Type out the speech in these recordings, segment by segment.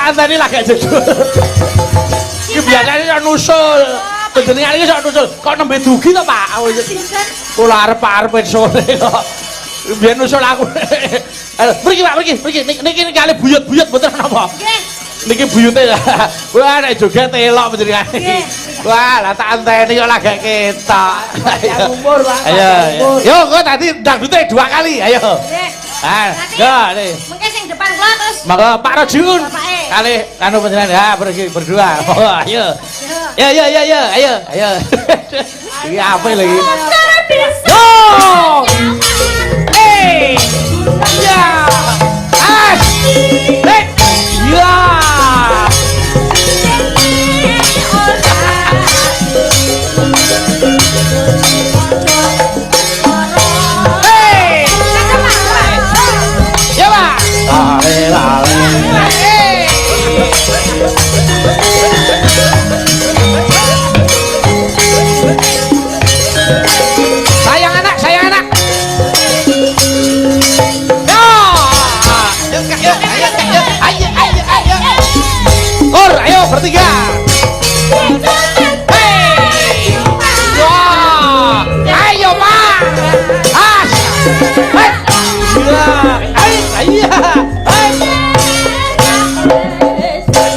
anteni lagi jedul. Iki biasane yo nusul. Panjenengan iki sok nusul. Kok nembe dugi to, Pak? Kula arep-arep sore kok. Biyen nusul aku. Mriki Pak, mriki. Niki kali buyut-buyut mboten napa. Nggih. Niki buyute. Wah nek joget elok panjenengan. Wah, lah tak anteni kok lagi ketok. Umur, Pak. Ayo. Yo, kok tadi dangdute 2 kali. Ayo. Nggih. Ya, nih. Mungkin sing depan kula terus. Maka Pak Rajun. Kali anu panjenengan ya pergi berdua. Oh, ayo. Ya, ayo. Iki apa lagi? Yo! Hey! Ya! As! Hey! Ya! Sayang anak. Ayo bertiga. Hey! Wah! Ayo, Pak. As! Hey! Iya.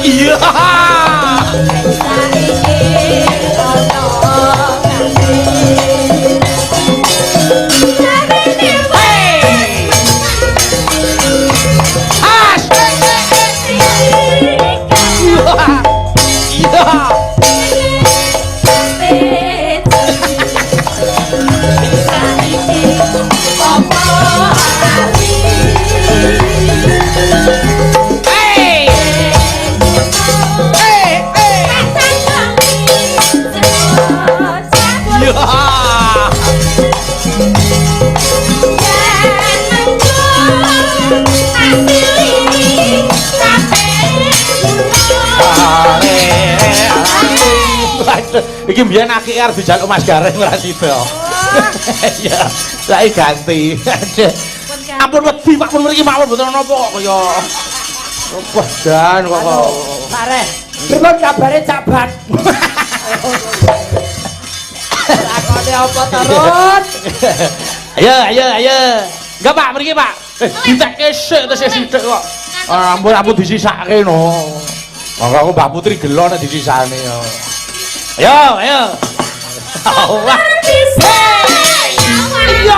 Iya. Iki mbiyen akeh arep dijaluk Mas Gareng ora sida. Iya, saiki ganti. Ampun wedi Pak pun mriki mawon mboten napa kok kaya wah dan kok. Mare. Pripun kabare Cak Bat? Lakone apa terus? Ayo. Enggak Pak, mriki Pak. Ditekke sik terus sithik kok. Ampun disisake no. Monggo aku Mbak Putri gelo nek disisane yo. Ayo. Wah. Iya.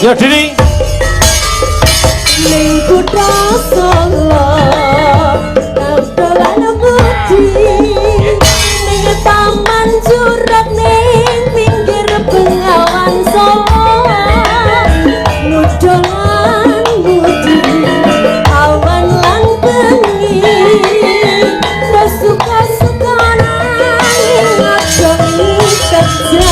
Ya Dini ning kutha Solo dolan budi ning taman jurak ning pinggir Bengawan Solo nudolan budi awan lan bengi suka-suka nang aja kerja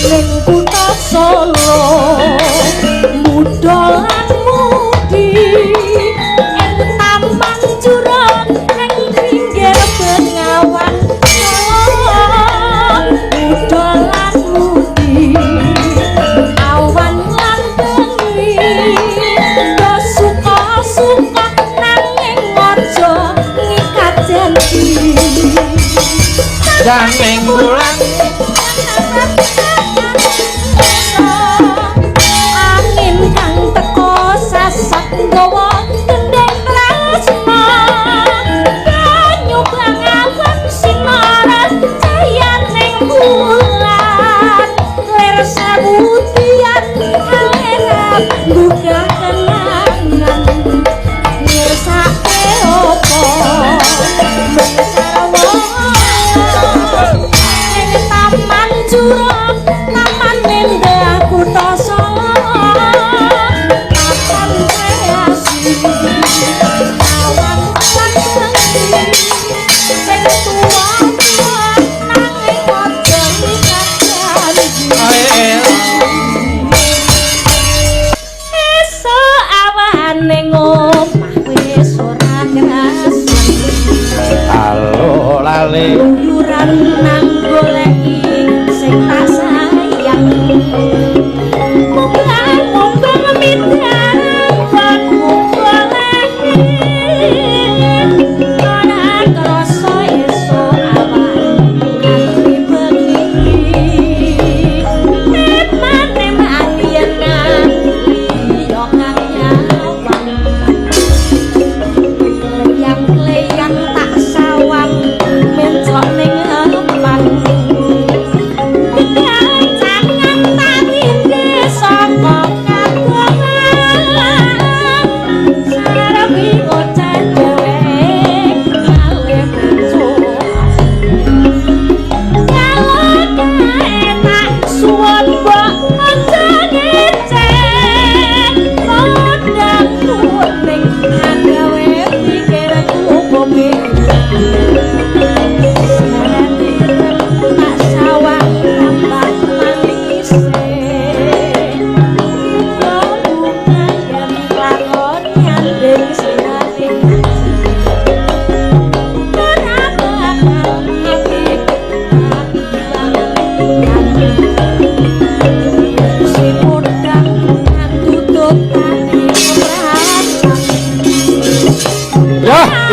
ning kutha Solo mudolan mudi ing taman jurang ning pinggir Bengawan Solo mudolan mudi awan lan bengi do suka-suka nanging aja ngikat janji Janing bulan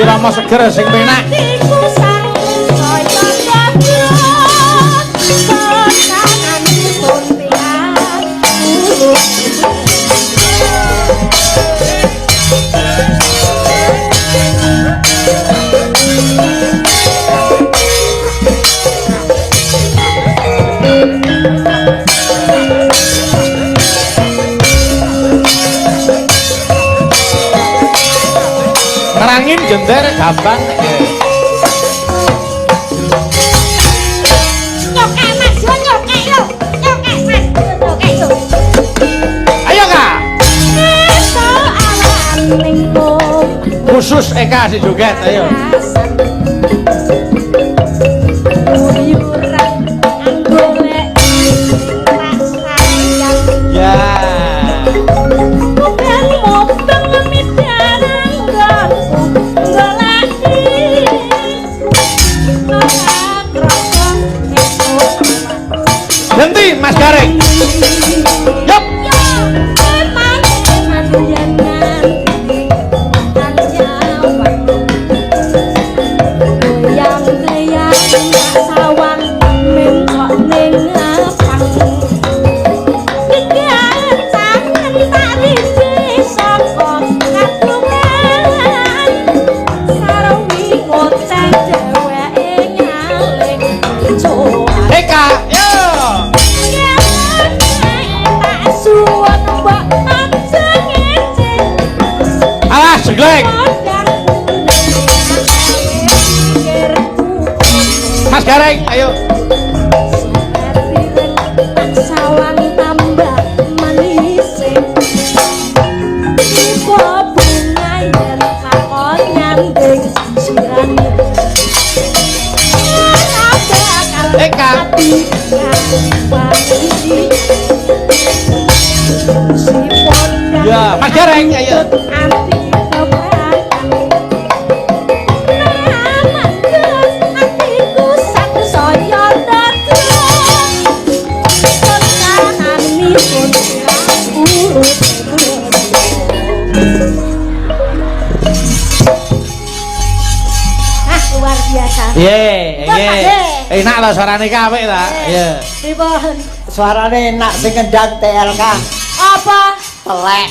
Rama seger sing penak. Iku sang saya gadot tekanane pun pian Ngerangin jender gampang. nyokek mas yo nyokek yo nyokek mas nyokek yo Ayo Kak. eso awan ning Khusus Eka si joget ayo. Uyuran golek sayang Ya. bukan mobeng midarang ganggu goleki ora krasa esuk Henti Mas Gareng. Yup. yo emang yen nganti anjawan goyang-goyang sawang mentok ning apang kegacangan tak risi saka katungan sarwi ngoceh dheweke nyaling coan Eka. Yo. tak suwun mbok aja ngece Alah jeglek. Mas Gareng ayo. sawang tambah manis iku bunga yen kakon nyanding sirane Eka. Ya, Mas Gareng ayo. Anti kebakan Namantus atiku sak saya datang Pertahanipun urut luar biasa Enak lah suarane Kak apik ta. Iya. Pripun? Suarane enak sing ngendang TLK. Apa? Telek.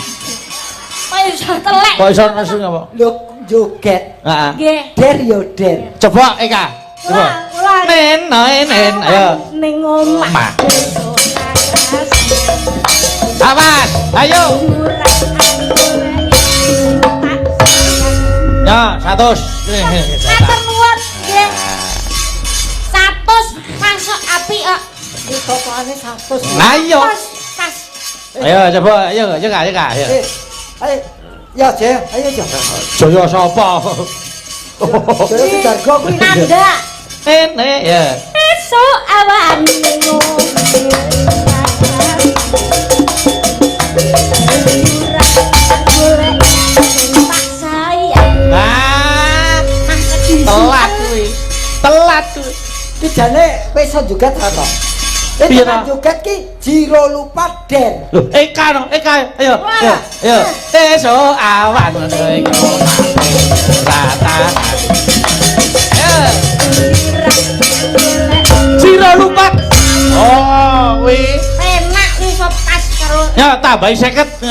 Kok iso telek? Kok iso nesu apa? Lho joget. Heeh. Nggih. Der yo der. Coba Eka. Coba. Ulang. Nen ayo. Ning omah. Omah. Awas, ayo. Ya, 100. Matur nuwun nggih. 100 masuk apik kok. Ditokane 100. Lah iya. Pas. Ayo coba, ayo Kak, ayo. Ayo. Ya, Je, ayo Je. Jaya sapa? Jaya Sudargo kuwi. Nanda. Ya. Esuk awan Ah, telat kuwi. Telat kuwi. Ki jane kowe iso joget ta to? Piye Tenan to? joget ki Jiro lupa der. Loh, Eka no, Eka. Ayo. Ayo. Esuk awan iku rata. Jiro lupa. Oh, kuwi. enak iso pas karo Ya tambahi 50.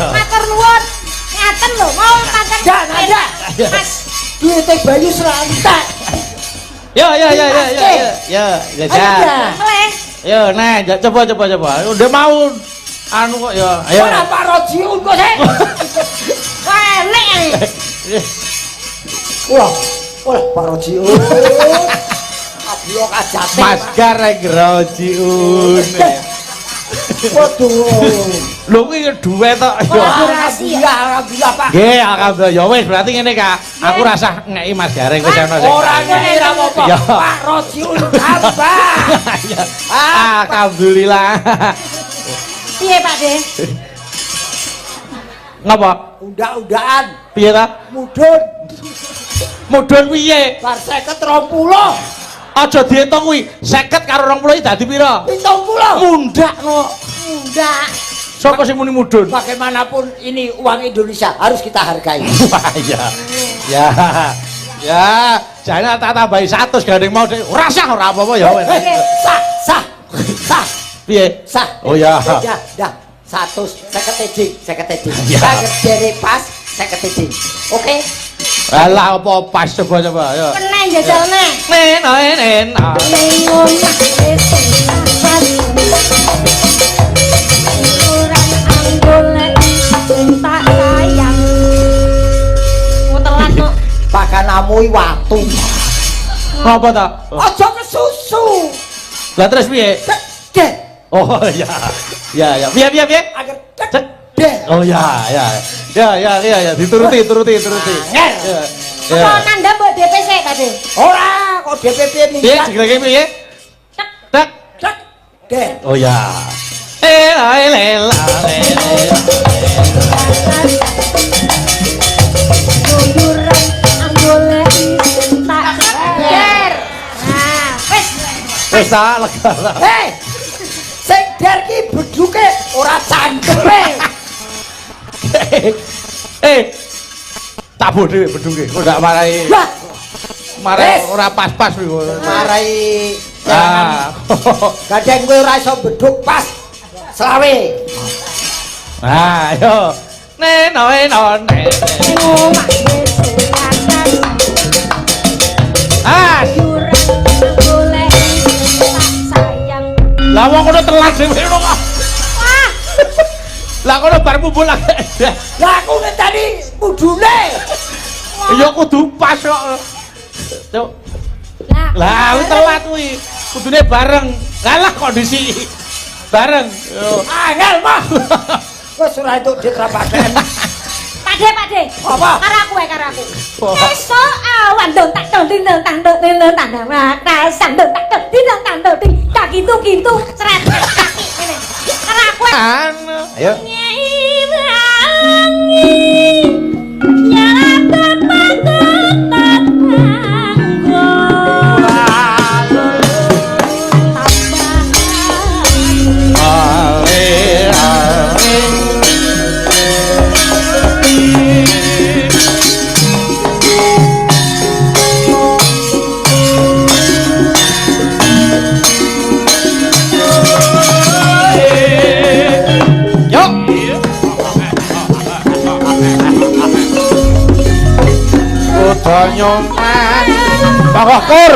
matur nuwun ngaten lho mau pancen Ya, Nanda. Mas Duite Bayu serantek. Ya. Ayo, Ya. meleh Yo, nah, coba. Udah mau anu kok ya. Ayo. Ora Pak Rojiun kok sih. enek Wah, Pak Rojiun. Ablok ajate. Mas Gareng Rojiun. Waduh. Lho kuwi duet tok. Alhamdulillah, Pak. Nggih, alhamdulillah. Ya wis berarti ngene, Kak. Aku rasah ngeki Mas Gareng wis ana sing. Ora ngira apa-apa. Ya. Pak Rojiun tambah. Ya. Alhamdulillah. piye Pak De Ngapa? Undak-undakan Piye ta? mudhun Mudhun piye? bar 50 Aja diitung kuwi. 50 karo 20 iki dadi pira? 70. Mundak no. ndak Sapa sing muni mudhun? Bagaimanapun ini uang Indonesia harus kita hargai. Wah iya. Ya. Ya, jane tak tambahi 100 gandeng mau Dik. Ora sah ora apa-apa ya wes. Sah, sah. Sah. Piye? Sah. Oh ya. Ya, dah. 150 ejing, 50 ejing. Ya. Saged pas 50 ejing. Oke? Alah apa pas coba ya. Kena jajalne. Nen. Ning omah wis pas. Ukuran anggolek sing tak sayang. Mau telat kok. Pakanamu watu. Apa ta? Aja kesusu. Lah terus piye? Dek. Oh ya. Ya. Piye? Agar dek. Oh ya. Dituruti. Angel. Ya. Kok nanda mbok DPC tadi? Ora kok DPP Piye minggat. jenenge piye? Tak. Dek. Dek. Oh ya. Guyuran anggolek sing tak ger. Nah, wis. Wis ta lega. Hei. Sing der ki beduke ora cangkeme. Tak bodhe bedunge. Kok ndak marai. Lah, Marai Wis. ora pas-pas kuwi. marai Ah. gadeng kowe ora iso beduk pas. Selawe. Ah, yo. Nen. Ning omah wis panas. Ah, Guyuran anggolek sing tak sayang. lah wong kono telat dhewe ngono kok. Wah, Lah kono bar mumpul lagi. Lah aku ngenteni kudune. Ya kudu pas kok. Cuk. Lah wis telat kuwi. Kudune bareng. Kalah kondisi. Bareng. Yo. Angel mah. Wis ora entuk ditrapaken. Pakde. Apa? Karo aku ae karo aku. Apa? Esuk awan dong tak dong ding dong tang dong ding dong tang dong tak sandong tak dong ding dong tang dong ding tak gitu seret kaki ngene. Karo aku ae. Ayo. Nyai wangi nyala tepat anggo. Nyongan Pak Kur.